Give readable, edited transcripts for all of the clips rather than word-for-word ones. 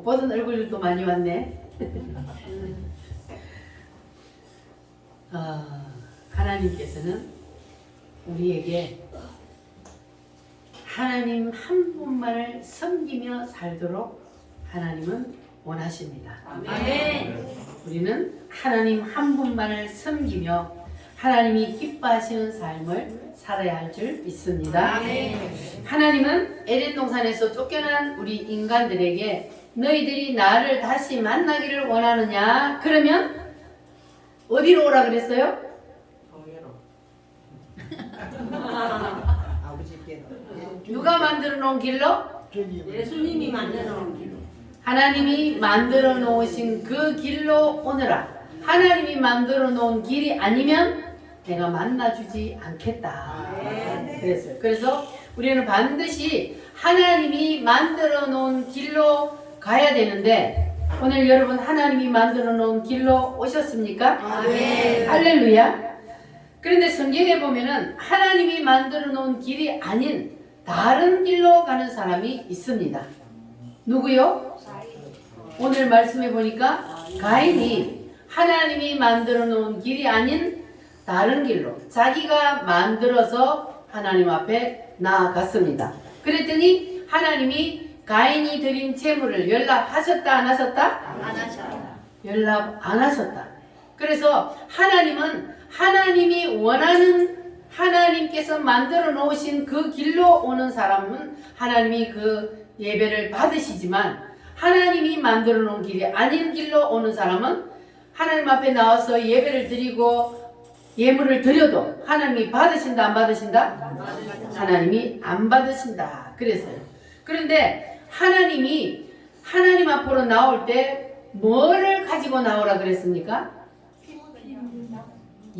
못 보던 얼굴도 많이 왔네. 하나님께서는 우리에게 하나님 한 분만을 섬기며 살도록 하나님은 원하십니다. 아멘. 우리는 하나님 한 분만을 섬기며 하나님이 기뻐하시는 삶을 살아야 할 줄 믿습니다. 아멘. 하나님은 에덴 동산에서 쫓겨난 우리 인간들에게 너희들이 나를 다시 만나기를 원하느냐? 그러면 어디로 오라 그랬어요? 아버지께로. 누가 만들어 놓은 길로? 예수님이 만들어 놓은 길로. 하나님이 만들어 놓으신 그 길로 오너라. 하나님이 만들어 놓은 길이 아니면 내가 만나주지 않겠다. 그랬어요. 그래서 우리는 반드시 하나님이 만들어 놓은 길로 가야 되는데 오늘 여러분 하나님이 만들어 놓은 길로 오셨습니까? 아멘. 할렐루야. 그런데 성경에 보면은 하나님이 만들어 놓은 길이 아닌 다른 길로 가는 사람이 있습니다. 누구요? 오늘 말씀해 보니까 가인이 하나님이 만들어 놓은 길이 아닌 다른 길로 자기가 만들어서 하나님 앞에 나아갔습니다. 그랬더니 하나님이 가인이 드린 제물을 연락하셨다 안 하셨다? 안 하셨다. 연락 안 하셨다. 그래서 하나님은 하나님이 원하는 하나님께서 만들어 놓으신 그 길로 오는 사람은 하나님이 그 예배를 받으시지만 하나님이 만들어 놓은 길이 아닌 길로 오는 사람은 하나님 앞에 나와서 예배를 드리고 예물을 드려도 하나님이 받으신다 안 받으신다? 하나님이 안 받으신다. 그랬어요. 그런데 하나님이 하나님 앞으로 나올 때 뭐를 가지고 나오라 그랬습니까?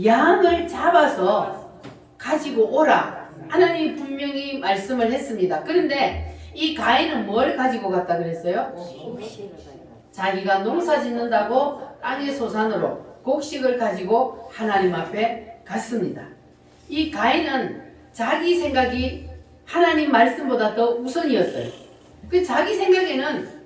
양을 잡아서 가지고 오라. 하나님이 분명히 말씀을 했습니다. 그런데 이 가인은 뭘 가지고 갔다 그랬어요? 자기가 농사 짓는다고 땅의 소산으로 곡식을 가지고 하나님 앞에 갔습니다. 이 가인은 자기 생각이 하나님 말씀보다 더 우선이었어요. 그 자기 생각에는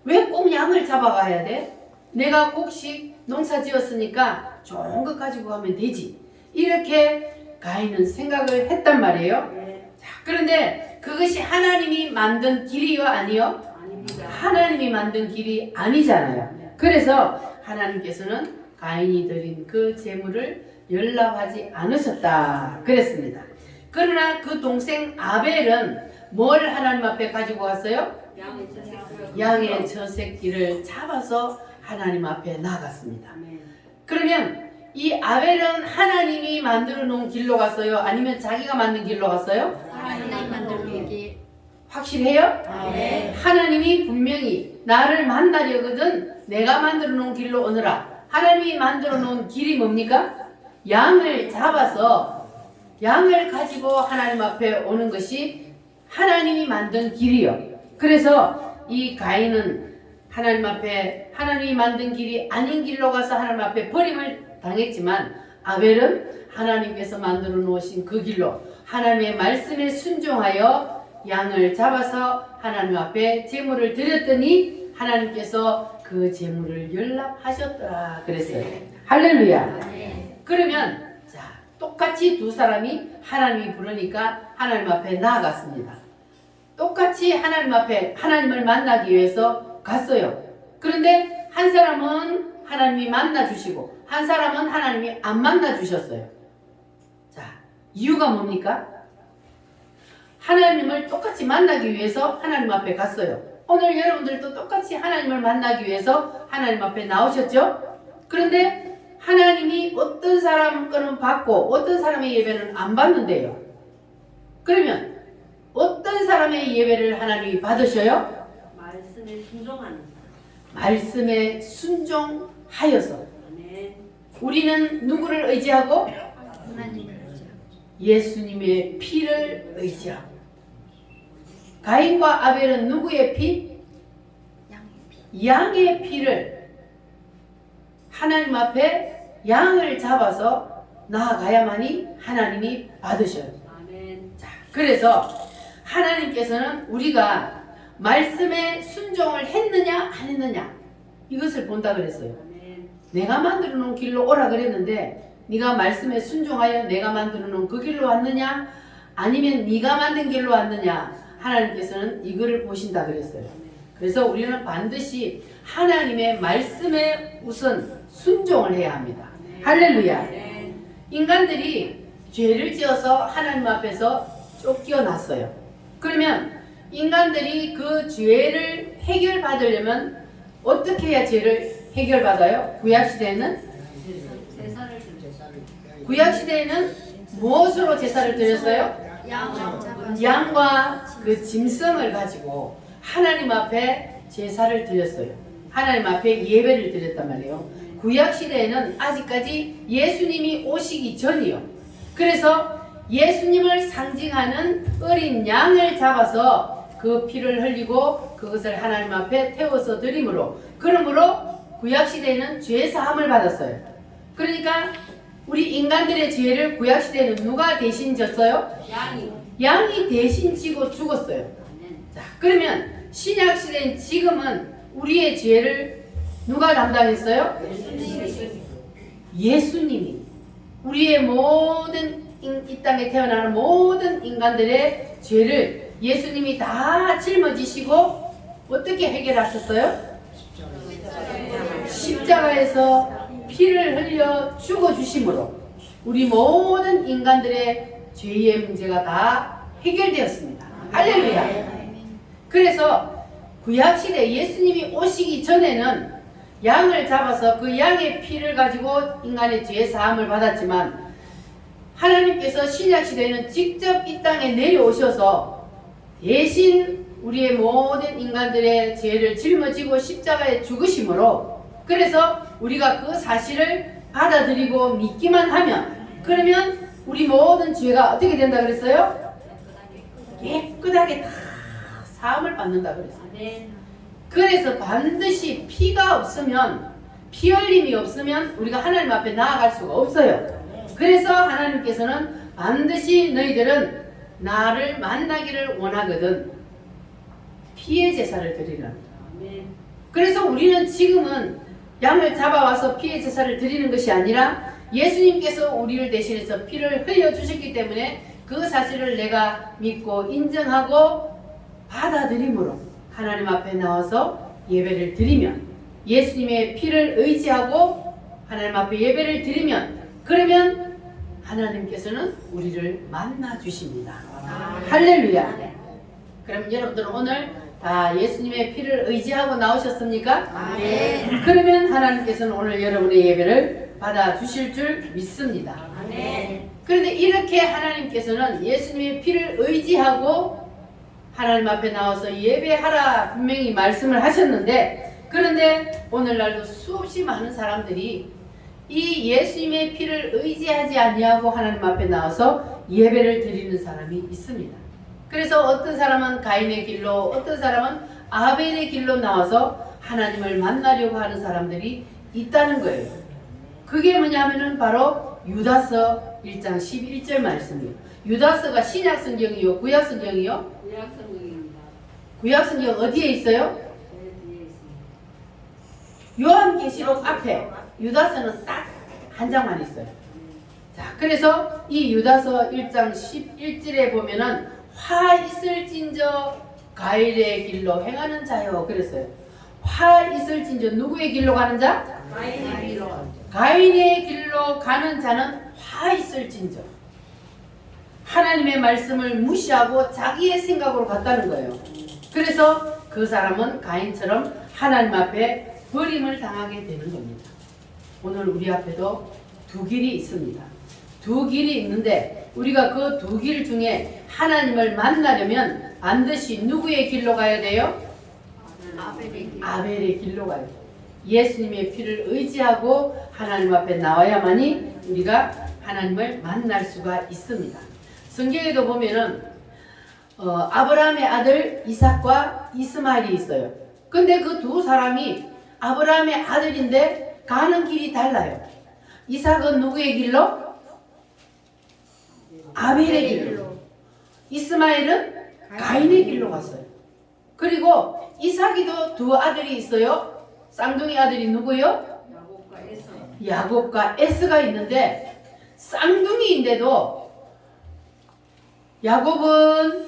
왜 꼭 양을 잡아가야 돼? 내가 곡식 농사 지었으니까 좋은 것 가지고 가면 되지. 이렇게 가인은 생각을 했단 말이에요. 자, 그런데 그것이 하나님이 만든 길이요 아니요? 아닙니다. 하나님이 만든 길이 아니잖아요. 그래서 하나님께서는 가인이 드린 그 재물을 연락하지 않으셨다 그랬습니다. 그러나 그 동생 아벨은 뭘 하나님 앞에 가지고 갔어요? 양의 저 새끼를 잡아서 하나님 앞에 나갔습니다. 그러면 이 아벨은 하나님이 만들어 놓은 길로 갔어요? 아니면 자기가 만든 길로 갔어요? 하나님 만든 길. 확실해요? 네. 하나님이 분명히 나를 만나려거든 내가 만들어 놓은 길로 오너라. 하나님이 만들어 놓은 길이 뭡니까? 양을 잡아서 양을 가지고 하나님 앞에 오는 것이 하나님이 만든 길이요. 그래서 이 가인은 하나님 앞에 하나님이 만든 길이 아닌 길로 가서 하나님 앞에 버림을 당했지만 아벨은 하나님께서 만들어 놓으신 그 길로 하나님의 말씀에 순종하여 양을 잡아서 하나님 앞에 제물을 드렸더니 하나님께서 그 제물을 연락하셨더라 그랬어요. 할렐루야. 그러면 자 똑같이 두 사람이 하나님이 부르니까 하나님 앞에 나아갔습니다. 똑같이 하나님 앞에 하나님을 만나기 위해서 갔어요. 그런데 한 사람은 하나님이 만나 주시고 한 사람은 하나님이 안 만나 주셨어요. 자 이유가 뭡니까? 하나님을 똑같이 만나기 위해서 하나님 앞에 갔어요. 오늘 여러분들도 똑같이 하나님을 만나기 위해서 하나님 앞에 나오셨죠? 그런데 하나님이 어떤 사람 거는 받고 어떤 사람의 예배는 안 받는데요. 그러면 어떤 사람의 예배를 하나님이 받으셔요? 말씀에 순종하는. 말씀에 순종하여서. 아멘. 우리는 누구를 의지하고? 하나님을 예수님의 피를 의지하고. 가인과 아벨은 누구의 피? 양의 피를 하나님 앞에 양을 잡아서 나아가야만이 하나님이 받으셔요. 아멘. 자, 그래서 하나님께서는 우리가 말씀에 순종을 했느냐 안 했느냐 이것을 본다 그랬어요. 내가 만들어 놓은 길로 오라 그랬는데 네가 말씀에 순종하여 내가 만들어 놓은 그 길로 왔느냐 아니면 네가 만든 길로 왔느냐 하나님께서는 이거를 보신다 그랬어요. 그래서 우리는 반드시 하나님의 말씀에 우선 순종을 해야 합니다. 할렐루야. 인간들이 죄를 지어서 하나님 앞에서 쫓겨났어요. 그러면 인간들이 그 죄를 해결받으려면 어떻게 해야 죄를 해결받아요? 구약시대에는 제사를 드렸어요. 구약시대에는 무엇으로 제사를 드렸어요? 양과 그 짐승을 가지고 하나님 앞에 제사를 드렸어요. 하나님 앞에 예배를 드렸단 말이에요. 구약시대에는 아직까지 예수님이 오시기 전이요. 그래서 예수님을 상징하는 어린 양을 잡아서 그 피를 흘리고 그것을 하나님 앞에 태워서 드림으로 그러므로 구약시대에는 죄사함을 받았어요. 그러니까 우리 인간들의 죄를 구약시대에는 누가 대신 졌어요? 양이 대신 지고 죽었어요. 자, 그러면 신약시대인 지금은 우리의 죄를 누가 담당했어요? 예수님이 우리의 모든 이 땅에 태어나는 모든 인간들의 죄를 예수님이 다 짊어지시고 어떻게 해결하셨어요? 십자가에서 피를 흘려 죽어주심으로 우리 모든 인간들의 죄의 문제가 다 해결되었습니다. 할렐루야. 그래서 구약시대 예수님이 오시기 전에는 양을 잡아서 그 양의 피를 가지고 인간의 죄 사함을 받았지만 하나님께서 신약시대에는 직접 이 땅에 내려오셔서 대신 우리의 모든 인간들의 죄를 짊어지고 십자가에 죽으심으로 그래서 우리가 그 사실을 받아들이고 믿기만 하면 그러면 우리 모든 죄가 어떻게 된다 그랬어요? 깨끗하게 다 사함을 받는다 그랬어요. 그래서 반드시 피가 없으면 피 흘림이 없으면 우리가 하나님 앞에 나아갈 수가 없어요. 그래서 하나님께서는 반드시 너희들은 나를 만나기를 원하거든 피의 제사를 드리라. 그래서 우리는 지금은 양을 잡아와서 피의 제사를 드리는 것이 아니라 예수님께서 우리를 대신해서 피를 흘려주셨기 때문에 그 사실을 내가 믿고 인정하고 받아들임으로 하나님 앞에 나와서 예배를 드리면 예수님의 피를 의지하고 하나님 앞에 예배를 드리면 그러면 하나님께서는 우리를 만나 주십니다. 할렐루야. 그럼 여러분들은 오늘 다 예수님의 피를 의지하고 나오셨습니까? 그러면 하나님께서는 오늘 여러분의 예배를 받아 주실 줄 믿습니다. 그런데 이렇게 하나님께서는 예수님의 피를 의지하고 하나님 앞에 나와서 예배하라 분명히 말씀을 하셨는데 그런데 오늘날도 수없이 많은 사람들이 이 예수님의 피를 의지하지 아니하고 하나님 앞에 나와서 예배를 드리는 사람이 있습니다. 그래서 어떤 사람은 가인의 길로 어떤 사람은 아벨의 길로 나와서 하나님을 만나려고 하는 사람들이 있다는 거예요. 그게 뭐냐면은 바로 유다서 1장 11절 말씀이에요. 유다서가 신약성경이요 구약성경이요? 구약성경입니다. 구약성경 어디에 있어요? 요한계시록 앞에 유다서는 딱 한 장만 있어요. 자, 그래서 이 유다서 1장 11절에 보면은 화 있을진저 가인의 길로 행하는 자요 그랬어요. 화 있을진저 누구의 길로 가는 자? 가인의 길로. 가인의 길로 가는 자는 화 있을진저 하나님의 말씀을 무시하고 자기의 생각으로 갔다는 거예요. 그래서 그 사람은 가인처럼 하나님 앞에 버림을 당하게 되는 겁니다. 오늘 우리 앞에도 두 길이 있습니다. 두 길이 있는데 우리가 그 두 길 중에 하나님을 만나려면 반드시 누구의 길로 가야 돼요? 아벨의 길로 가야 돼요. 예수님의 피를 의지하고 하나님 앞에 나와야만이 우리가 하나님을 만날 수가 있습니다. 성경에도 보면은 아브라함의 아들 이삭과 이스마엘이 있어요. 근데 그 두 사람이 아브라함의 아들인데 가는 길이 달라요. 이삭은 누구의 길로? 아벨의 길로. 이스마엘은 가인의 길로 갔어요. 그리고 이삭이도 두 아들이 있어요. 쌍둥이 아들이 누구요? 야곱과 에서. 야곱과 에스가 있는데 쌍둥이인데도 야곱은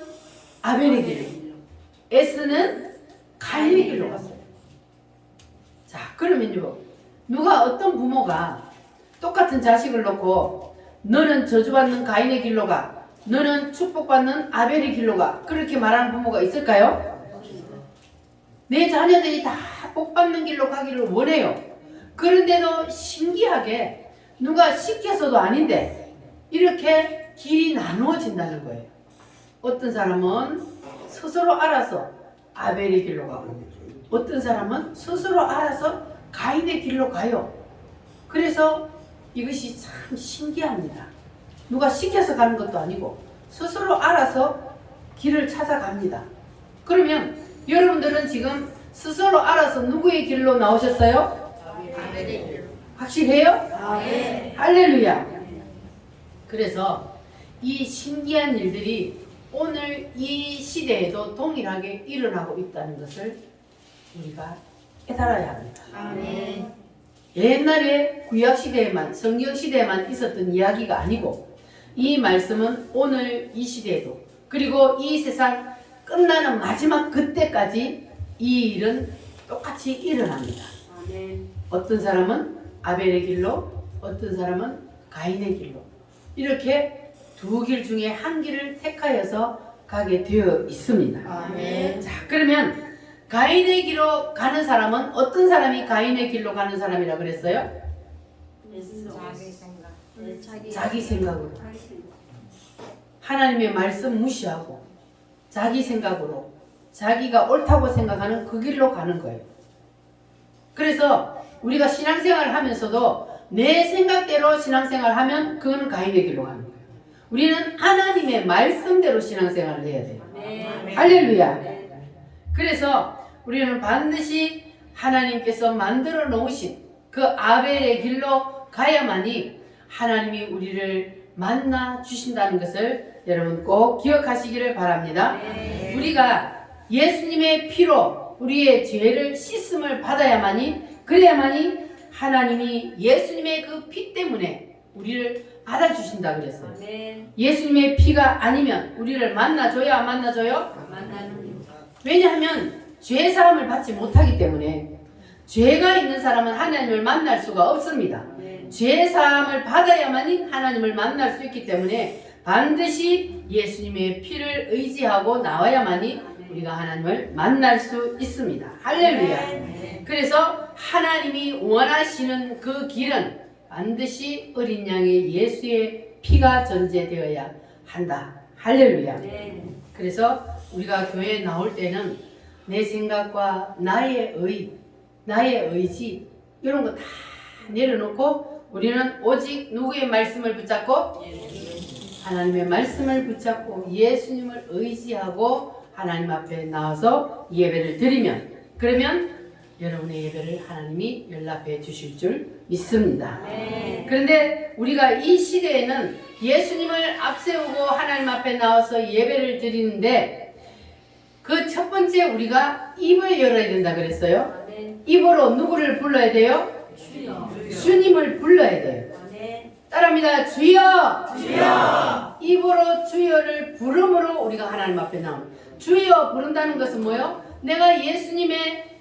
아벨의 길로, 에스는 가인의 길로 갔어요. 자, 그러면요, 누가 어떤 부모가 똑같은 자식을 놓고 너는 저주받는 가인의 길로 가, 너는 축복받는 아벨의 길로 가, 그렇게 말하는 부모가 있을까요? 내 자녀들이 다 복받는 길로 가기를 원해요. 그런데도 신기하게 누가 시켜서도 아닌데 이렇게 길이 나누어진다는 거예요. 어떤 사람은 스스로 알아서 아벨의 길로 가고, 어떤 사람은 스스로 알아서 가인의 길로 가요. 그래서 이것이 참 신기합니다. 누가 시켜서 가는 것도 아니고 스스로 알아서 길을 찾아갑니다. 그러면 여러분들은 지금 스스로 알아서 누구의 길로 나오셨어요? 아벨의 길로. 확실해요? 네. 할렐루야. 그래서 이 신기한 일들이 오늘 이 시대에도 동일하게 일어나고 있다는 것을 우리가 깨달아야 합니다. 아멘. 옛날에 구약시대에만, 성경시대에만 있었던 이야기가 아니고 이 말씀은 오늘 이 시대에도, 그리고 이 세상 끝나는 마지막 그때까지 이 일은 똑같이 일어납니다. 아멘. 어떤 사람은 아벨의 길로, 어떤 사람은 가인의 길로, 이렇게 두 길 중에 한 길을 택하여서 가게 되어 있습니다. 아멘. 자, 그러면 가인의 길로 가는 사람은 어떤 사람이 가인의 길로 가는 사람이라고 그랬어요? 자기 생각. 자기 생각으로. 자기 생각. 하나님의 말씀 무시하고 자기 생각으로 자기가 옳다고 생각하는 그 길로 가는 거예요. 그래서 우리가 신앙생활을 하면서도 내 생각대로 신앙생활을 하면 그거는 가인의 길로 가는 거예요. 우리는 하나님의 말씀대로 신앙생활을 해야 돼요. 아멘. 할렐루야. 네. 그래서 우리는 반드시 하나님께서 만들어 놓으신 그 아벨의 길로 가야만이 하나님이 우리를 만나 주신다는 것을 여러분 꼭 기억하시기를 바랍니다. 네. 우리가 예수님의 피로 우리의 죄를 씻음을 받아야만이, 그래야만이 하나님이 예수님의 그 피 때문에 우리를 받아주신다 그랬어요. 아멘. 예수님의 피가 아니면 우리를 만나줘요, 안 만나줘요? 만나는 왜냐하면 죄 사함을 받지 못하기 때문에. 죄가 있는 사람은 하나님을 만날 수가 없습니다. 네. 죄 사함을 받아야만이 하나님을 만날 수 있기 때문에 반드시 예수님의 피를 의지하고 나와야만이 우리가 하나님을 만날 수 있습니다. 할렐루야. 네. 그래서 하나님이 원하시는 그 길은 반드시 어린 양의 예수의 피가 전제되어야 한다. 할렐루야. 네. 그래서 우리가 교회에 나올 때는 내 생각과 나의 의지 이런 거 다 내려놓고 우리는 오직 누구의 말씀을 붙잡고? 하나님의 말씀을 붙잡고 예수님을 의지하고 하나님 앞에 나와서 예배를 드리면, 그러면 여러분의 예배를 하나님이 연락해 주실 줄 믿습니다. 네. 그런데 우리가 이 시대에는 예수님을 앞세우고 하나님 앞에 나와서 예배를 드리는데 그 첫 번째 우리가 입을 열어야 된다 그랬어요. 아멘. 입으로 누구를 불러야 돼요? 주여. 주님을 불러야 돼요. 아멘. 따라합니다. 주여! 주여! 입으로 주여를 부름으로 우리가 하나님 앞에 나옵니다. 주여 부른다는 것은 뭐예요? 내가 예수님의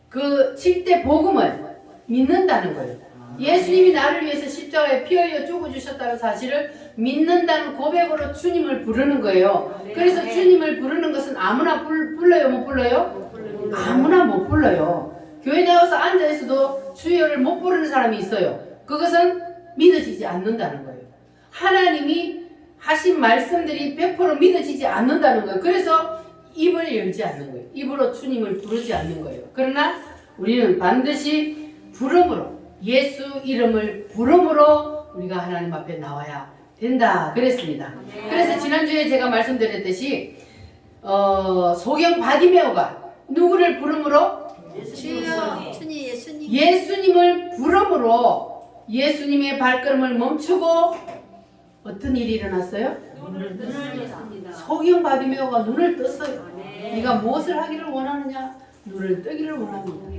그 7대 복음을 믿는다는 거예요. 예수님이 나를 위해서 십자가에 피 흘려 죽어주셨다는 사실을 믿는다는 고백으로 주님을 부르는 거예요. 그래서 주님을 부르는 것은 아무나 불러요, 못 불러요? 아무나 못 불러요. 교회 나와서 앉아있어도 주여를 못 부르는 사람이 있어요. 그것은 믿어지지 않는다는 거예요. 하나님이 하신 말씀들이 100% 믿어지지 않는다는 거예요. 그래서 입을 열지 않는 거예요. 입으로 주님을 부르지 않는 거예요. 그러나 우리는 반드시 부름으로, 예수 이름을 부름으로 우리가 하나님 앞에 나와야 된다 그랬습니다. 그래서 지난주에 제가 말씀드렸듯이 소경 바디메오가 누구를 부름으로? 주여. 주님 예수님. 예수님을 부름으로 예수님의 발걸음을 멈추고 어떤 일이 일어났어요? 눈을 떴습니다. 소경 바디메오가 눈을 떴어요. 아멘. 네가 무엇을 하기를 원하느냐? 눈을 뜨기를 원하느냐?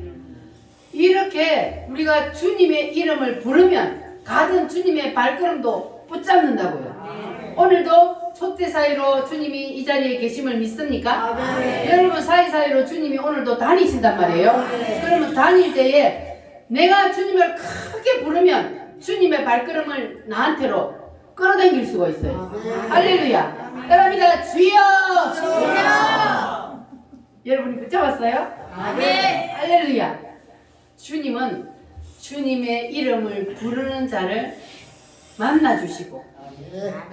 이렇게 우리가 주님의 이름을 부르면 가든 주님의 발걸음도 붙잡는다고요. 오늘도 촛대 사이로 주님이 이 자리에 계심을 믿습니까? 여러분 사이사이로 주님이 오늘도 다니신단 말이에요. 그러면 다닐 때에 내가 주님을 크게 부르면 주님의 발걸음을 나한테로 끌어당길 수가 있어요. 할렐루야. 따라합니다. 주여! 주여! 여러분이 붙잡았어요? 아멘. 할렐루야. 주님은 주님의 이름을 부르는 자를 만나주시고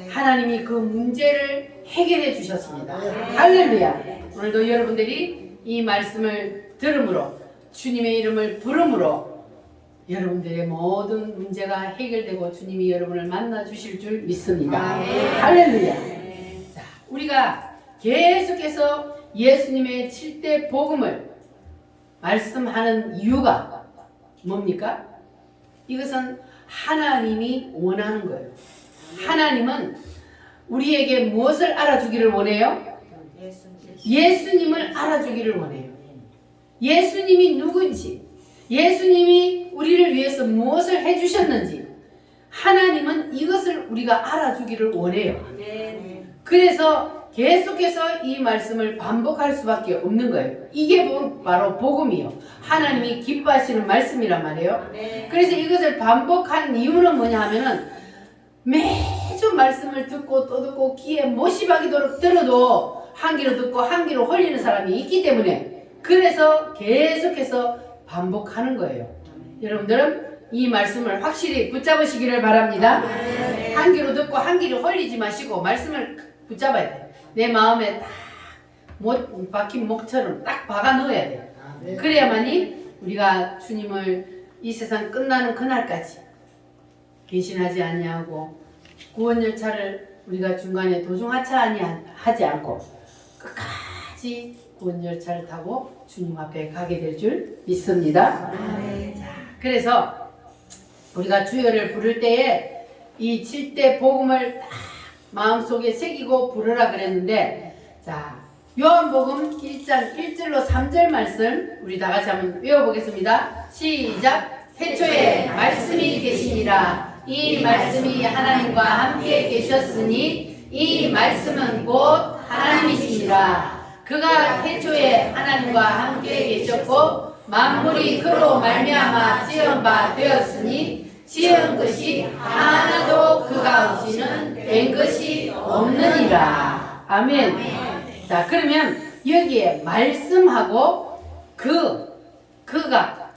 하나님이 그 문제를 해결해 주셨습니다. 할렐루야. 오늘도 여러분들이 이 말씀을 들음으로 주님의 이름을 부름으로 여러분들의 모든 문제가 해결되고 주님이 여러분을 만나주실 줄 믿습니다. 할렐루야. 자, 우리가 계속해서 예수님의 7대 복음을 말씀하는 이유가 뭡니까? 이것은 하나님이 원하는 거예요. 하나님은 우리에게 무엇을 알아주기를 원해요? 예수님을 알아주기를 원해요. 예수님이 누군지, 예수님이 우리를 위해서 무엇을 해주셨는지 하나님은 이것을 우리가 알아주기를 원해요. 그래서 계속해서 이 말씀을 반복할 수밖에 없는 거예요. 이게 바로 복음이요. 하나님이 기뻐하시는 말씀이란 말이에요. 그래서 이것을 반복하는 이유는 뭐냐 하면은 매주 말씀을 듣고 또 듣고 귀에 못이 박이도록 들어도 한 귀로 듣고 한 귀로 홀리는 사람이 있기 때문에 그래서 계속해서 반복하는 거예요. 여러분들은 이 말씀을 확실히 붙잡으시기를 바랍니다. 한 귀로 듣고 한 귀로 홀리지 마시고 말씀을 붙잡아야 돼요. 내 마음에 딱 못 박힌 목처럼 딱 박아 넣어야 돼요. 그래야만이 우리가 주님을 이 세상 끝나는 그날까지 배신하지 아니하고 구원 열차를 우리가 중간에 도중하차하지 않고 끝까지 구원 열차를 타고 주님 앞에 가게 될 줄 믿습니다. 자, 그래서 우리가 주여를 부를 때에 이 7대 복음을 딱 마음속에 새기고 부르라 그랬는데, 자, 요한복음 1장 1절로 3절 말씀 우리 다 같이 한번 외워보겠습니다. 시작! 태초에 말씀이 계시니라. 이 말씀이 하나님과 함께 계셨으니 이 말씀은 곧 하나님이시니라. 그가 태초에 하나님과 함께 계셨고 만물이 그로 말미암아 지은 바 되었으니 지은 것이 하나도 그가 없이는 된 것이 없느니라. 아멘. 자, 그러면 여기에 말씀하고 그가,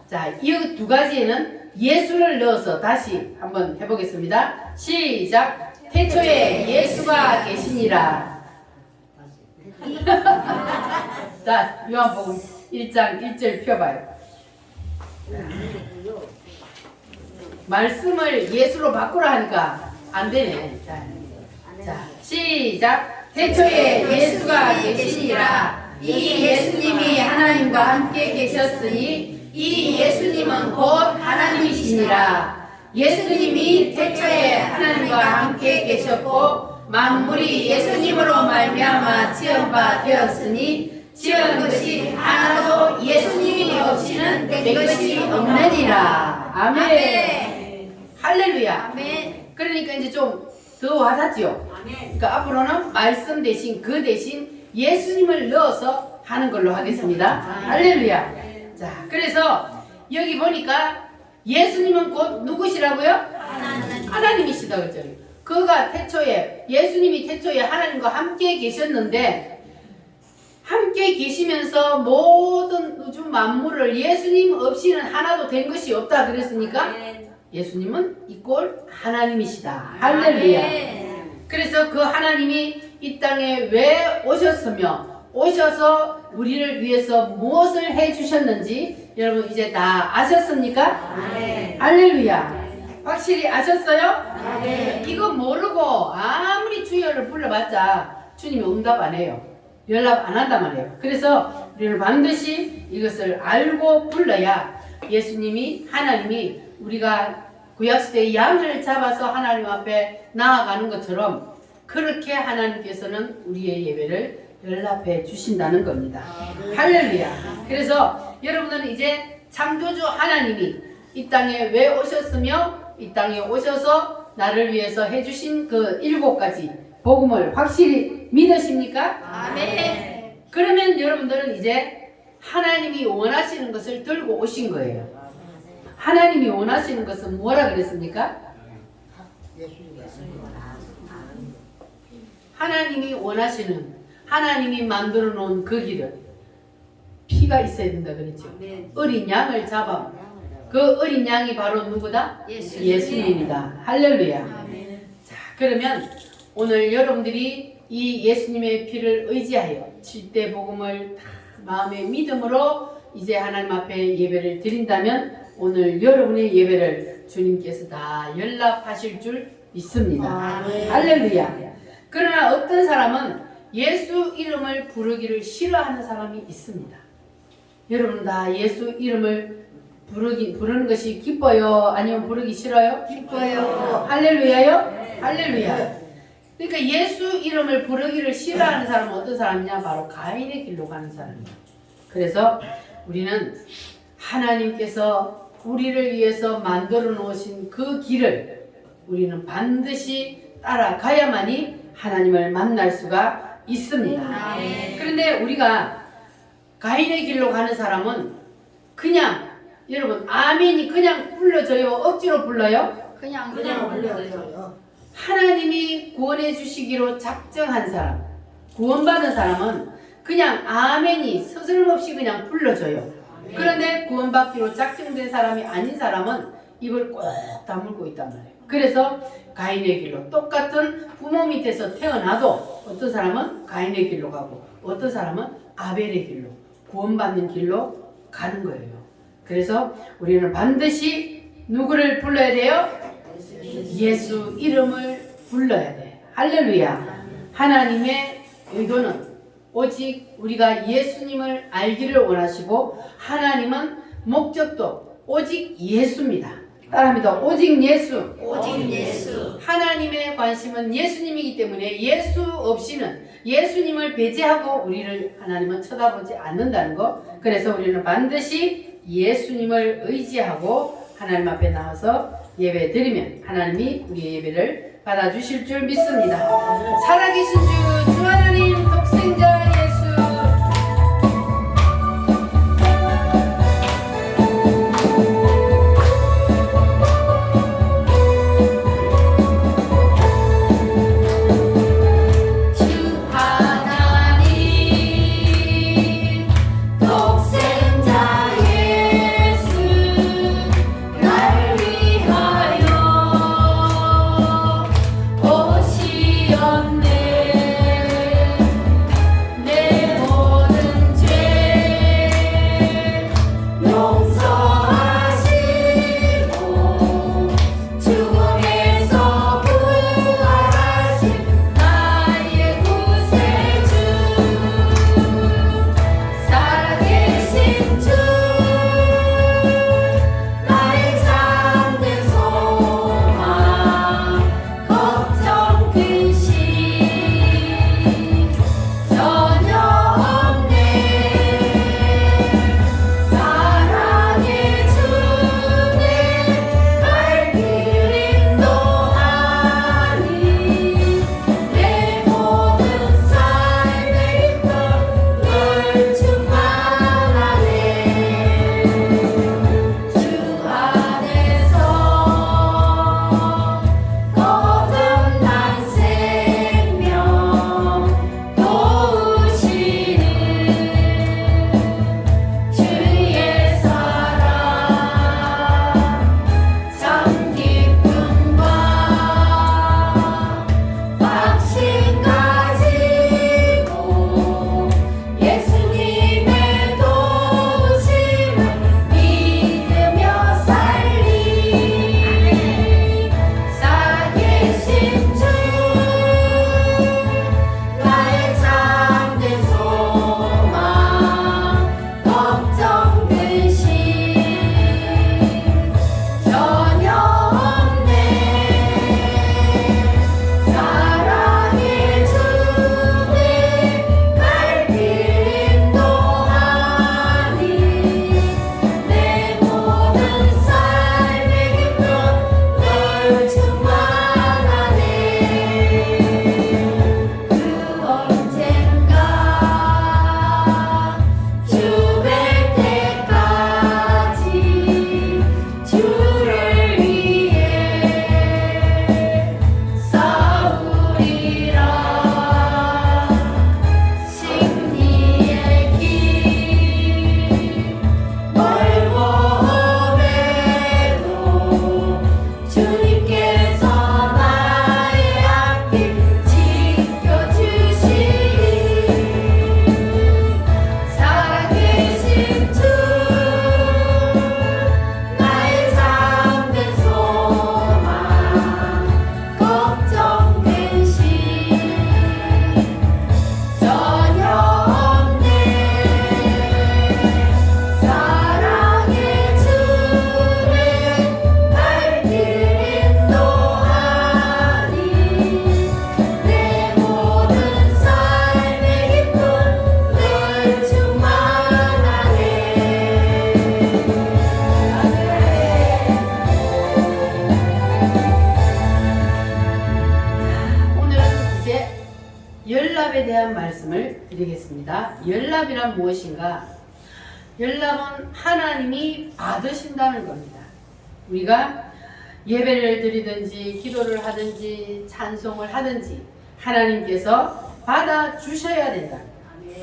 자, 이 두 가지에는 예수를 넣어서 다시 한번 해보겠습니다. 시작. 태초에 예수가 계시니라. 자, 요한복음 1장 1절 펴봐요. 말씀을 예수로 바꾸라 하니까 안 되네. 자, 시작. 태초에 예수가 계시니라. 이 예수님이 하나님과 함께 계셨으니 이 예수님은 곧 하나님이시니라. 예수님이 태초에 하나님과 함께 계셨고 만물이 예수님으로 말미암아 지은 바 되었으니 지은 것이 하나도 예수님이 없이는 된 것이 없느니라. 아멘. 할렐루야. 아멘. 그러니까 이제 좀 더 와닿지요. 그러니까 앞으로는 말씀 대신 그 대신 예수님을 넣어서 하는 걸로 하겠습니다. 할렐루야. 자, 그래서 여기 보니까 예수님은 곧 누구시라고요? 하나님이시다 그랬죠. 그가 태초에 예수님이 태초에 하나님과 함께 계셨는데 함께 계시면서 모든 우주 만물을 예수님 없이는 하나도 된 것이 없다 그랬으니까 예수님은 이꼴 하나님이시다. 할렐루야. 그래서 그 하나님이 이 땅에 왜 오셨으며 오셔서 우리를 위해서 무엇을 해주셨는지 여러분 이제 다 아셨습니까? 할렐루야. 확실히 아셨어요? 이거 모르고 아무리 주여를 불러봤자 주님이 응답 안 해요. 연락 안 한단 말이에요. 그래서 우리는 반드시 이것을 알고 불러야 예수님이 하나님이 우리가 구약시대의 양을 잡아서 하나님 앞에 나아가는 것처럼 그렇게 하나님께서는 우리의 예배를 연락해 주신다는 겁니다. 할렐루야. 그래서 여러분들은 이제 창조주 하나님이 이 땅에 왜 오셨으며 이 땅에 오셔서 나를 위해서 해주신 그 7가지 복음을 확실히 믿으십니까? 아멘. 그러면 여러분들은 이제 하나님이 원하시는 것을 들고 오신 거예요. 하나님이 원하시는 것은 뭐라 그랬습니까? 하나님이 원하시는, 하나님이 만들어 놓은 그 길은 피가 있어야 된다 그랬죠. 어린 양을 잡아. 그 어린 양이 바로 누구다? 예수님이다. 할렐루야. 자, 그러면 오늘 여러분들이 이 예수님의 피를 의지하여 7대 복음을 다 마음의 믿음으로 이제 하나님 앞에 예배를 드린다면 오늘 여러분의 예배를 주님께서 다 연락하실 줄 믿습니다. 할렐루야. 그러나 어떤 사람은 예수 이름을 부르기를 싫어하는 사람이 있습니다. 여러분 다 예수 이름을 부르는 것이 기뻐요? 아니면 부르기 싫어요? 기뻐요. 할렐루야요? 할렐루야. 그러니까 예수 이름을 부르기를 싫어하는 사람은 어떤 사람이냐? 바로 가인의 길로 가는 사람이에요. 그래서 우리는 하나님께서 우리를 위해서 만들어 놓으신 그 길을 우리는 반드시 따라가야만이 하나님을 만날 수가 있습니다. 그런데 우리가 가인의 길로 가는 사람은 그냥 여러분 아멘이 그냥 불러줘요? 억지로 불러요? 그냥 올려줘요. 하나님이 구원해 주시기로 작정한 사람, 구원받은 사람은 그냥 아멘이 서슴없이 그냥 불러줘요. 그런데 구원받기로 작정된 사람이 아닌 사람은 입을 꼭 다물고 있단 말이에요. 그래서 가인의 길로, 똑같은 부모 밑에서 태어나도 어떤 사람은 가인의 길로 가고 어떤 사람은 아벨의 길로, 구원받는 길로 가는 거예요. 그래서 우리는 반드시 누구를 불러야 돼요? 예수 이름을 불러야 돼. 할렐루야. 하나님의 의도는 오직 우리가 예수님을 알기를 원하시고 하나님은 목적도 오직 예수입니다. 따라합니다. 오직 예수. 오직 예수. 하나님의 관심은 예수님이기 때문에 예수 없이는 예수님을 배제하고 우리를 하나님은 쳐다보지 않는다는 거. 그래서 우리는 반드시 예수님을 의지하고 하나님 앞에 나와서 예배 드리면 하나님이 우리의 예배를 받아주실 줄 믿습니다. 살아계신 주 하나님 독생자 예수 드리겠습니다. 연락이란 무엇인가? 연락은 하나님이 받으신다는 겁니다. 우리가 예배를 드리든지 기도를 하든지 찬송을 하든지 하나님께서 받아주셔야 된다.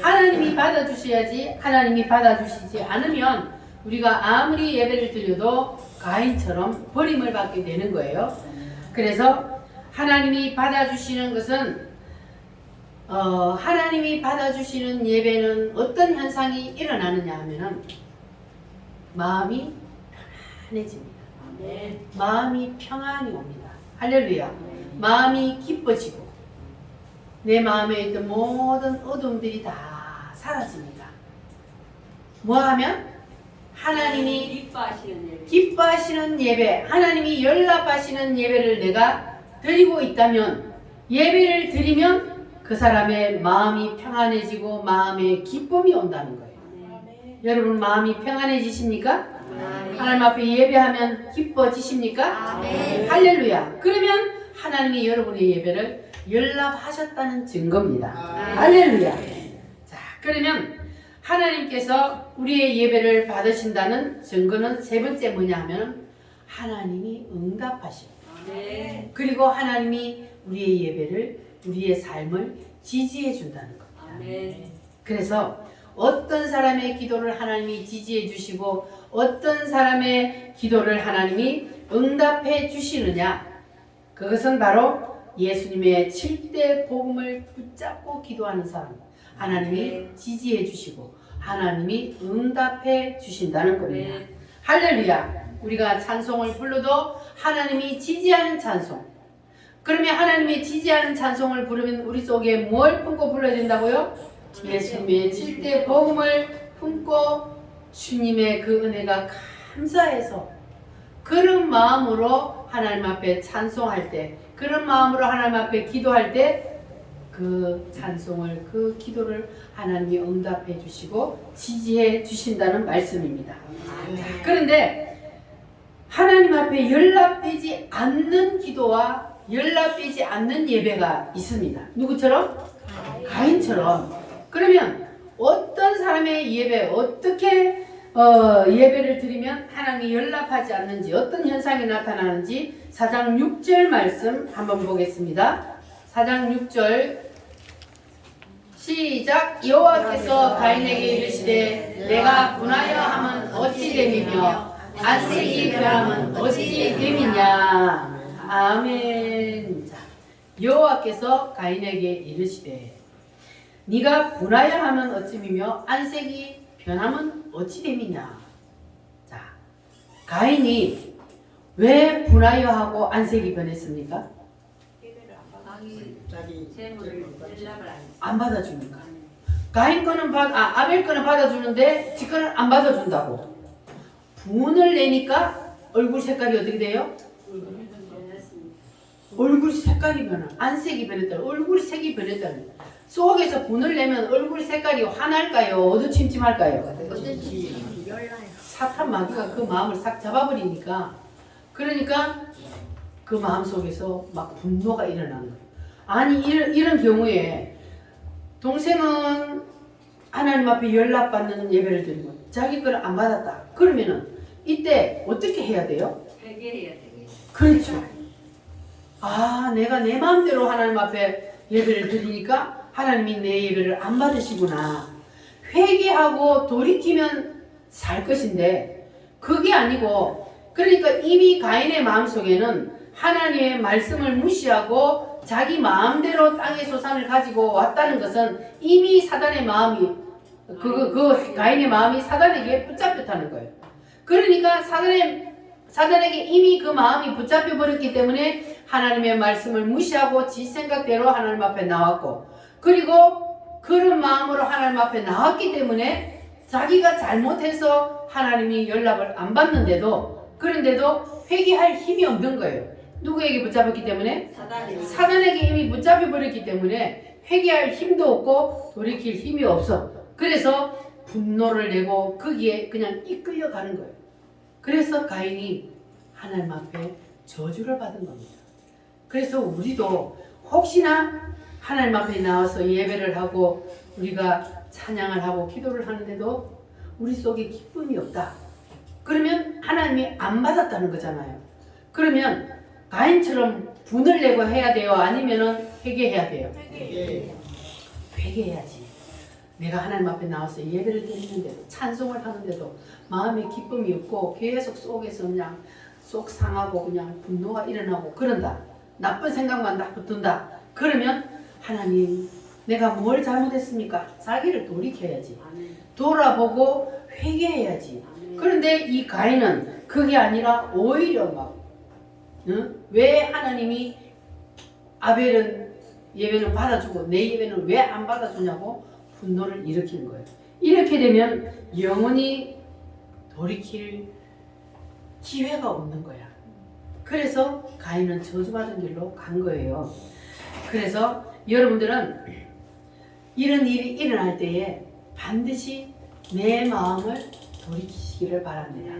하나님이 받아주셔야지. 하나님이 받아주시지 않으면 우리가 아무리 예배를 드려도 가인처럼 버림을 받게 되는 거예요. 그래서 하나님이 받아주시는 것은 하나님이 받아주시는 예배는 어떤 현상이 일어나느냐 하면은 마음이 편안해집니다. 마음이 평안이 옵니다. 할렐루야. 마음이 기뻐지고 내 마음에 있던 모든 어둠들이 다 사라집니다. 뭐 하면? 하나님이 기뻐하시는 예배, 하나님이 연락하시는 예배를 내가 드리고 있다면, 예배를 드리면 그 사람의 마음이 평안해지고 마음에 기쁨이 온다는 거예요. 여러분 마음이 평안해지십니까? 하나님 앞에 예배하면 기뻐지십니까? 할렐루야. 그러면 하나님이 여러분의 예배를 연락하셨다는 증거입니다. 할렐루야. 자, 그러면 하나님께서 우리의 예배를 받으신다는 증거는 세 번째 뭐냐 하면 하나님이 응답하십니다. 그리고 하나님이 우리의 예배를, 우리의 삶을 지지해 준다는 겁니다. 그래서 어떤 사람의 기도를 하나님이 지지해 주시고 어떤 사람의 기도를 하나님이 응답해 주시느냐, 그것은 바로 예수님의 7대 복음을 붙잡고 기도하는 사람, 하나님이 지지해 주시고 하나님이 응답해 주신다는 겁니다. 할렐루야. 우리가 찬송을 불러도 하나님이 지지하는 찬송. 그러면 하나님이 지지하는 찬송을 부르면 우리 속에 뭘 품고 불러야 된다고요? 예수님의 7대 복음을 품고 주님의 그 은혜가 감사해서 그런 마음으로 하나님 앞에 찬송할 때, 그런 마음으로 하나님 앞에 기도할 때 그 찬송을, 그 기도를 하나님이 응답해 주시고 지지해 주신다는 말씀입니다. 그런데 하나님 앞에 연락되지 않는 기도와 연락되지 않는 예배가 있습니다. 누구처럼? 가인처럼. 그러면 어떤 사람의 예배, 어떻게 예배를 드리면 하나님이 연락하지 않는지, 어떤 현상이 나타나는지 4장 6절 말씀 한번 보겠습니다. 4장 6절 시작. 여호와께서 가인에게 이르시되 내가 분하여 함은 어찌 됨이며 안색이 변함은 어찌 됨이냐. 아멘. 자, 여호와께서 가인에게 이르시되 네가 분하여 하면 어찌미며 안색이 변함은 어찌 됨이냐. 자, 가인이 왜 분하여 하고 안색이 변했습니까? 안 받아주니까. 가인 거는 아벨 거는 받아주는데 지 거는 안 받아준다고. 분을 내니까 얼굴 색깔이 어떻게 돼요? 얼굴 색깔이 변화, 안색이 변했다. 얼굴 색이 변했다. 속에서 분을 내면 얼굴 색깔이 환할까요? 어두침침할까요? 사탄 마귀가 그 마음을 싹 잡아버리니까, 그러니까 그 마음 속에서 막 분노가 일어나는 거예요. 아니 이런 경우에 동생은 하나님 앞에 연락받는 예배를 드리고 자기 걸 안 받았다. 그러면은 이때 어떻게 해야 돼요? 회개해야 되겠죠. 그렇죠. 아, 내가 내 마음대로 하나님 앞에 예배를 드리니까 하나님이 내 예배를 안 받으시구나. 회개하고 돌이키면 살 것인데 그게 아니고, 그러니까 이미 가인의 마음속에는 하나님의 말씀을 무시하고 자기 마음대로 땅의 소산을 가지고 왔다는 것은 이미 사단의 마음이 그 가인의 마음이 사단에게 붙잡혔다는 거예요. 그러니까 사단에게 이미 그 마음이 붙잡혀 버렸기 때문에 하나님의 말씀을 무시하고 지 생각대로 하나님 앞에 나왔고, 그리고 그런 마음으로 하나님 앞에 나왔기 때문에 자기가 잘못해서 하나님이 연락을 안 받는데도, 그런데도 회개할 힘이 없는 거예요. 누구에게 붙잡혔기 때문에? 사단에게 이미 붙잡혀 버렸기 때문에 회개할 힘도 없고 돌이킬 힘이 없어. 그래서 분노를 내고 거기에 그냥 이끌려 가는 거예요. 그래서 가인이 하나님 앞에 저주를 받은 겁니다. 그래서 우리도 혹시나 하나님 앞에 나와서 예배를 하고 우리가 찬양을 하고 기도를 하는데도 우리 속에 기쁨이 없다. 그러면 하나님이 안 받았다는 거잖아요. 그러면 가인처럼 분을 내고 해야 돼요? 아니면은 회개해야 돼요? 회개해야지. 내가 하나님 앞에 나와서 예배를 드리는데도 찬송을 하는데도 마음에 기쁨이 없고 계속 속에서 그냥 속 상하고 그냥 분노가 일어나고 그런다. 나쁜 생각만 딱 붙은다. 그러면 하나님 내가 뭘 잘못했습니까? 자기를 돌이켜야지. 돌아보고 회개해야지. 그런데 이 가인은 그게 아니라 오히려 막 왜 하나님이 아벨은 예배는 받아주고 내 예배는 왜 안 받아주냐고 분노를 일으키는 거예요. 이렇게 되면 영원히 돌이킬 기회가 없는 거야. 그래서 가인은 저주받은 길로 간 거예요. 그래서 여러분들은 이런 일이 일어날 때에 반드시 내 마음을 돌이키시기를 바랍니다.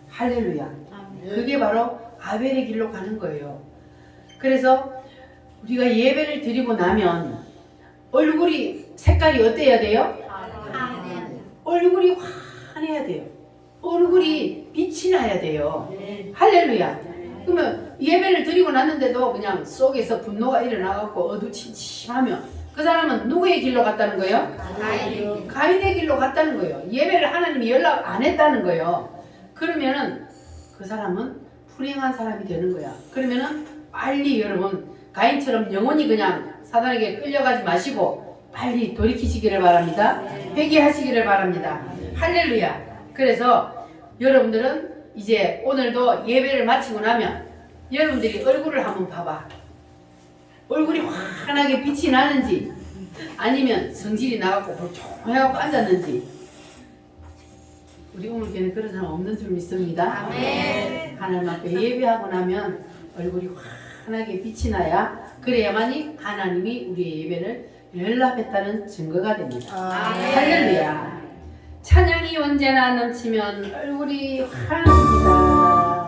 할렐루야. 그게 바로 아벨의 길로 가는 거예요. 그래서 우리가 예배를 드리고 나면 얼굴이 색깔이 어때야 돼요? 얼굴이 환해야 돼요. 얼굴이 빛이 나야 돼요. 할렐루야. 그러면 예배를 드리고 났는데도 그냥 속에서 분노가 일어나갖고 어두침침하면 그 사람은 누구의 길로 갔다는 거예요? 가인의 길로 갔다는 거예요. 예배를 하나님이 연락 안 했다는 거예요. 그러면은 그 사람은 불행한 사람이 되는 거야. 그러면은 빨리 여러분 가인처럼 영원히 그냥 사단에게 끌려가지 마시고 빨리 돌이키시기를 바랍니다. 회개하시기를 바랍니다. 할렐루야. 그래서 여러분들은 이제 오늘도 예배를 마치고 나면 여러분들이 얼굴을 한번 봐봐. 얼굴이 환하게 빛이 나는지 아니면 성질이 나갖고 조용해갖고 앉았는지. 우리 우물교회는 그런 사람 없는 줄 믿습니다. 아멘. 하나님 앞에 예배하고 나면 얼굴이 환하게 빛이 나야 그래야만이 하나님이 우리의 예배를 연락했다는 증거가 됩니다. 아멘. 할렐루야. 찬양이 언제나 넘치면 얼굴이 환합니다.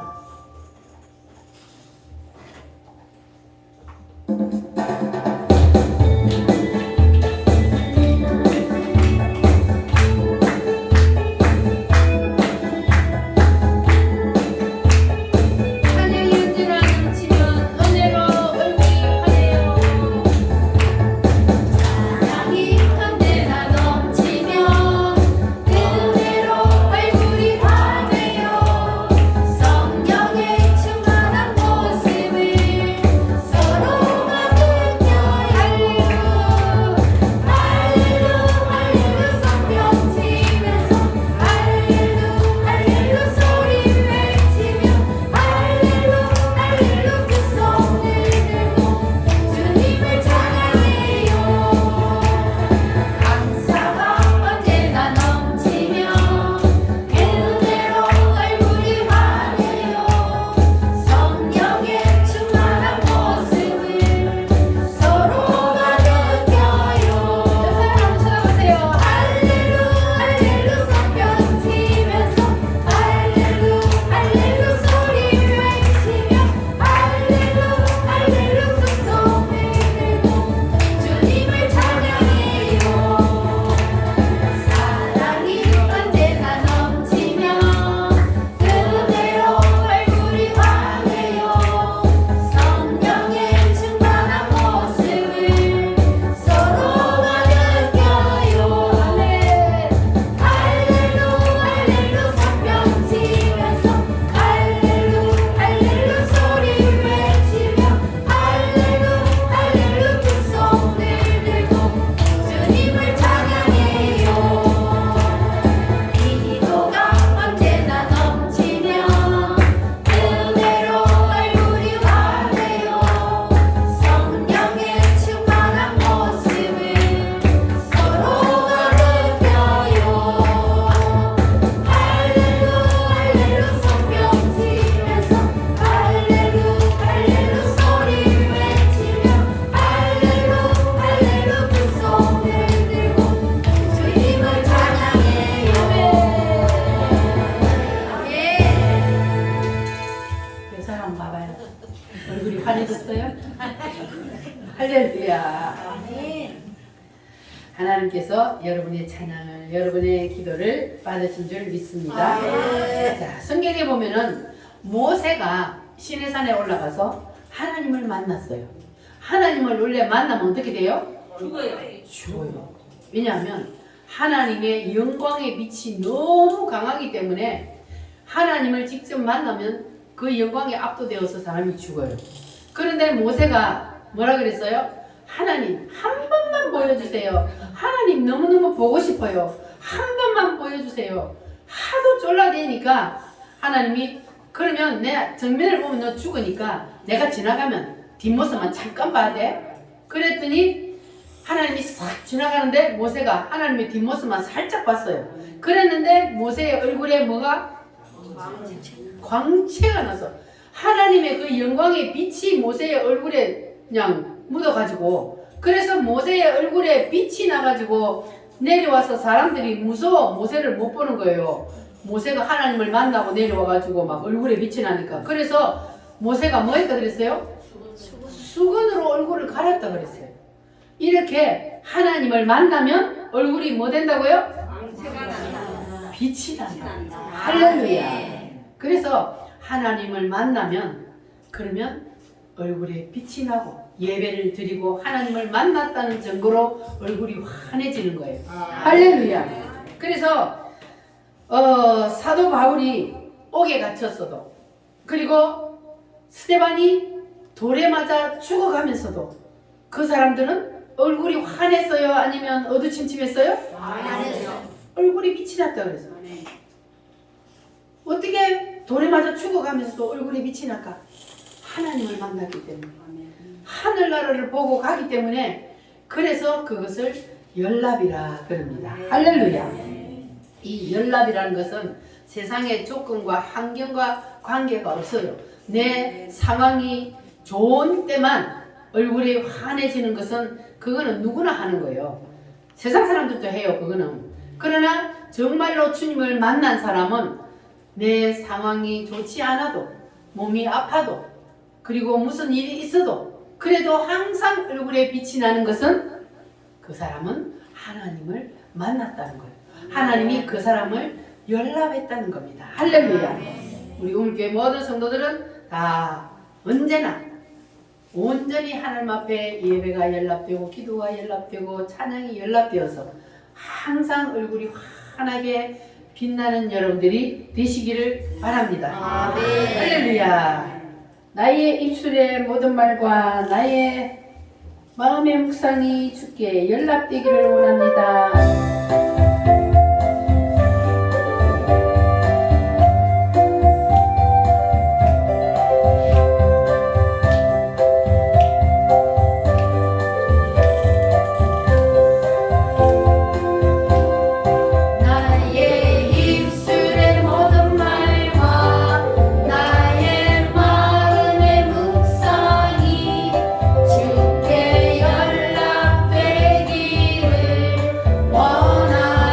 하나님께서 여러분의 찬양을, 여러분의 기도를 받으신 줄 믿습니다. 자, 성경에 보면은 모세가 시내산에 올라가서 하나님을 만났어요. 하나님을 원래 만나면 어떻게 돼요? 죽어요. 왜냐하면 하나님의 영광의 빛이 너무 강하기 때문에 하나님을 직접 만나면 그 영광에 압도되어서 사람이 죽어요. 그런데 모세가 뭐라 그랬어요? 하나님 한 번만 보여주세요. 하나님 너무너무 보고 싶어요. 한 번만 보여주세요. 하도 쫄라대니까 하나님이 그러면 내 정면을 보면 너 죽으니까 내가 지나가면 뒷모습만 잠깐 봐야 돼. 그랬더니 하나님이 싹 지나가는데 모세가 하나님의 뒷모습만 살짝 봤어요. 그랬는데 모세의 얼굴에 뭐가? 광채가 나서 하나님의 그 영광의 빛이 모세의 얼굴에 그냥 묻어가지고, 그래서 모세의 얼굴에 빛이 나가지고 내려와서 사람들이 무서워 모세를 못 보는 거예요. 모세가 하나님을 만나고 내려와가지고 막 얼굴에 빛이 나니까. 그래서 모세가 뭐 했다 그랬어요? 수건으로 얼굴을 갈았다 그랬어요. 이렇게 하나님을 만나면 얼굴이 뭐 된다고요? 빛이 난다. 할렐루야. 그래서 하나님을 만나면 그러면 얼굴에 빛이 나고 예배를 드리고 하나님을 만났다는 증거로 얼굴이 환해지는 거예요. 할렐루야. 그래서 사도 바울이 옥에 갇혔어도, 그리고 스데반이 돌에 맞아 죽어가면서도 그 사람들은 얼굴이 환했어요? 아니면 어두침침했어요? 얼굴이 빛이 났다 그랬어요. 어떻게 돌에 맞아 죽어가면서도 얼굴이 빛이 날까? 하나님을 만났기 때문에, 하늘나라를 보고 가기 때문에, 그래서 그것을 연랍이라 그럽니다. 할렐루야. 이 연랍이라는 것은 세상의 조건과 환경과 관계가 없어요. 내 상황이 좋은 때만 얼굴이 환해지는 것은 그거는 누구나 하는 거예요. 세상 사람들도 해요. 그거는. 그러나 정말로 주님을 만난 사람은 내 상황이 좋지 않아도, 몸이 아파도, 그리고 무슨 일이 있어도 그래도 항상 얼굴에 빛이 나는 것은 그 사람은 하나님을 만났다는 거예요. 하나님이 그 사람을 연락했다는 겁니다. 할렐루야. 우리 우물교회 모든 성도들은 다 언제나 온전히 하나님 앞에 예배가 연락되고 기도가 연락되고 찬양이 연락되어서 항상 얼굴이 환하게 빛나는 여러분들이 되시기를 바랍니다. 할렐루야. 나의 입술의 모든 말과 나의 마음의 묵상이 주께 연락되기를 원합니다. 원하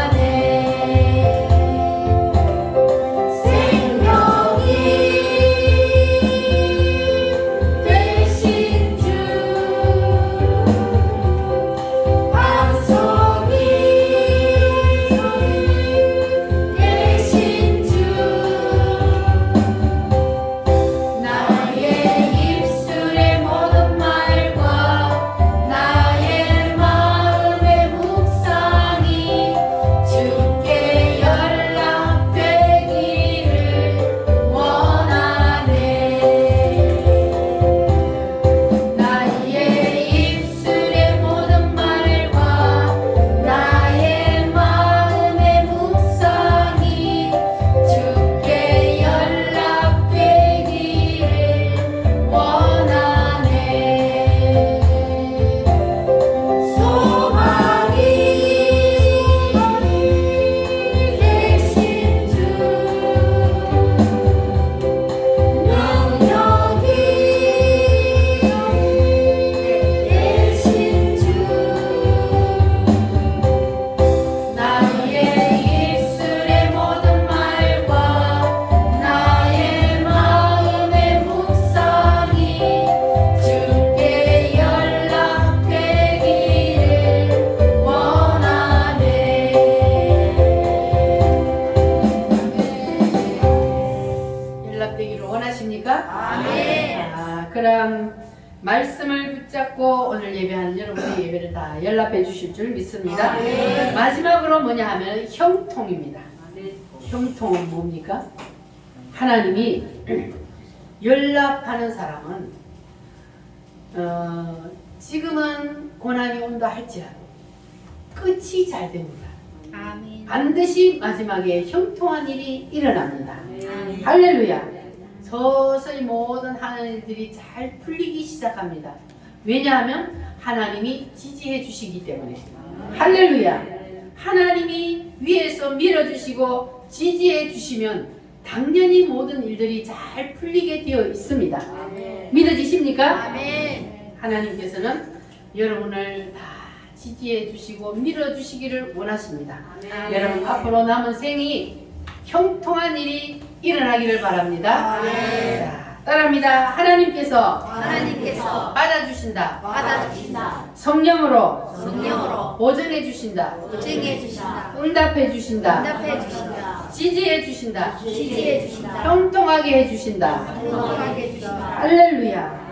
그럼 말씀을 붙잡고 오늘 예배하는 여러분의 예배를 다 연락해 주실 줄 믿습니다. 마지막으로 뭐냐 하면 형통입니다. 형통은 뭡니까? 하나님이 연락하는 사람은 지금은 고난이 온다 할지라도 끝이 잘 됩니다. 반드시 마지막에 형통한 일이 일어납니다. 할렐루야. 서서히 모든 하는 일들이 잘 풀리기 시작합니다. 왜냐하면 하나님이 지지해 주시기 때문에. 할렐루야. 하나님이 위에서 밀어주시고 지지해 주시면 당연히 모든 일들이 잘 풀리게 되어 있습니다. 믿어지십니까? 하나님께서는 여러분을 다 지지해 주시고 밀어주시기를 원하십니다. 여러분 앞으로 남은 생이 형통한 일이 일어나기를 바랍니다. 자, 따라합니다. 하나님께서 받아주신다. 성령으로 보증해 주신다. 응답해 주신다. 지지해 주신다. 형통하게 해 주신다. 할렐루야.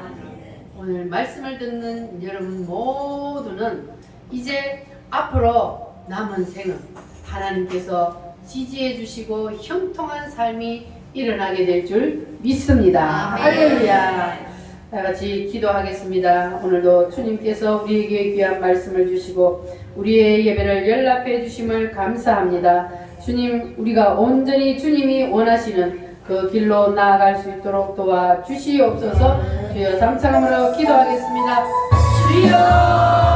오늘 말씀을 듣는 여러분 모두는 이제 앞으로 남은 생은 하나님께서 지지해 주시고 형통한 삶이 일어나게 될 줄 믿습니다. 할렐루야. 다 같이 기도하겠습니다. 오늘도 주님께서 우리에게 귀한 말씀을 주시고 우리의 예배를 연락해 주심을 감사합니다. 주님, 우리가 온전히 주님이 원하시는 그 길로 나아갈 수 있도록 도와주시옵소서. 주여, 삼창함으로 기도하겠습니다. 주여!